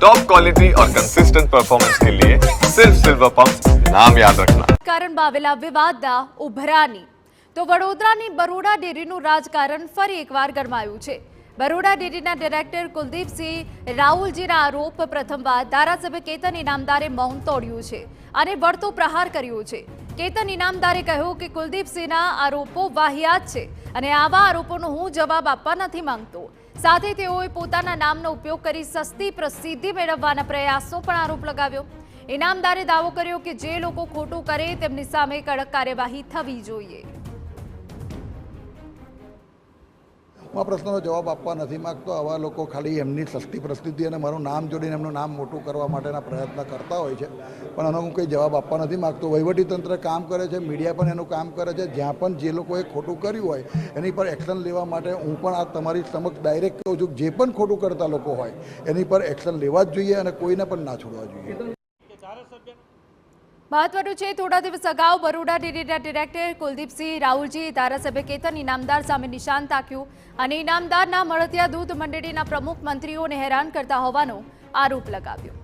Top quality और consistent performance के लिए सिर्फ सिल्वर पंप नाम याद रखना। રાજકારણમાં આવેલા વિવાદના ઉભરાની તો વડોદરાની બરોડા ડેરીનું રાજકારણ ફરી એકવાર ગરમાયું છે। બરોડા ડેરીના ડિરેક્ટર કુલદીપસિંહ રાહુલજીના આરોપ પ્રથમવાર ધારાસભ્ય કેતન ઇનામદારે મૌન તોડ્યું છે અને વળતો પ્રહાર કર્યો છે। કેતન ઇનામદારે કહ્યું કે કુલદીપસિંહના આરોપો વાહિયાત છે અને આવા આરોપોનો હું જવાબ આપવા નથી માંગતો। સાથે તેઓએ પોતાના નામનો ઉપયોગ કરી સસ્તી પ્રસિદ્ધિ મેળવવાના પ્રયાસનો પણ આરોપ લગાવ્યો। ઇનામદારે દાવો કર્યો કે જે લોકો ખોટું કરે તેમની સામે કડક કાર્યવાહી થવી જોઈએ। હું આ પ્રશ્નનો જવાબ આપવા નથી માગતો। આવા લોકો ખાલી એમની સસ્તી પ્રસિદ્ધિ અને મારું નામ જોડીને એમનું નામ મોટું કરવા માટેના પ્રયત્ન કરતા હોય છે, પણ આનો હું કંઈ જવાબ આપવા નથી માગતો। વહીવટીતંત્ર કામ કરે છે, મીડિયા પણ એનું કામ કરે છે। જ્યાં પણ જે લોકોએ ખોટું કર્યું હોય એની પર એક્શન લેવા માટે હું પણ આ તમારી સમક્ષ ડાયરેક્ટ કહું છું, જે પણ ખોટું કરતા લોકો હોય એની પર એક્શન લેવા જ જોઈએ અને કોઈને પણ ના છોડવા જોઈએ। મહત્વનું છે, થોડા દિવસ અગાઉ બરોડા ડેરીના ડિરેક્ટર કુલદીપસિંહ રાહુલજીએ ધારાસભ્ય કેતન ઇનામદાર સામે નિશાન તાક્યું અને ઇનામદારના મળતિયા દૂધ મંડળીના પ્રમુખ મંત્રીઓને હેરાન કરતા હોવાનો આરોપ લગાવ્યો।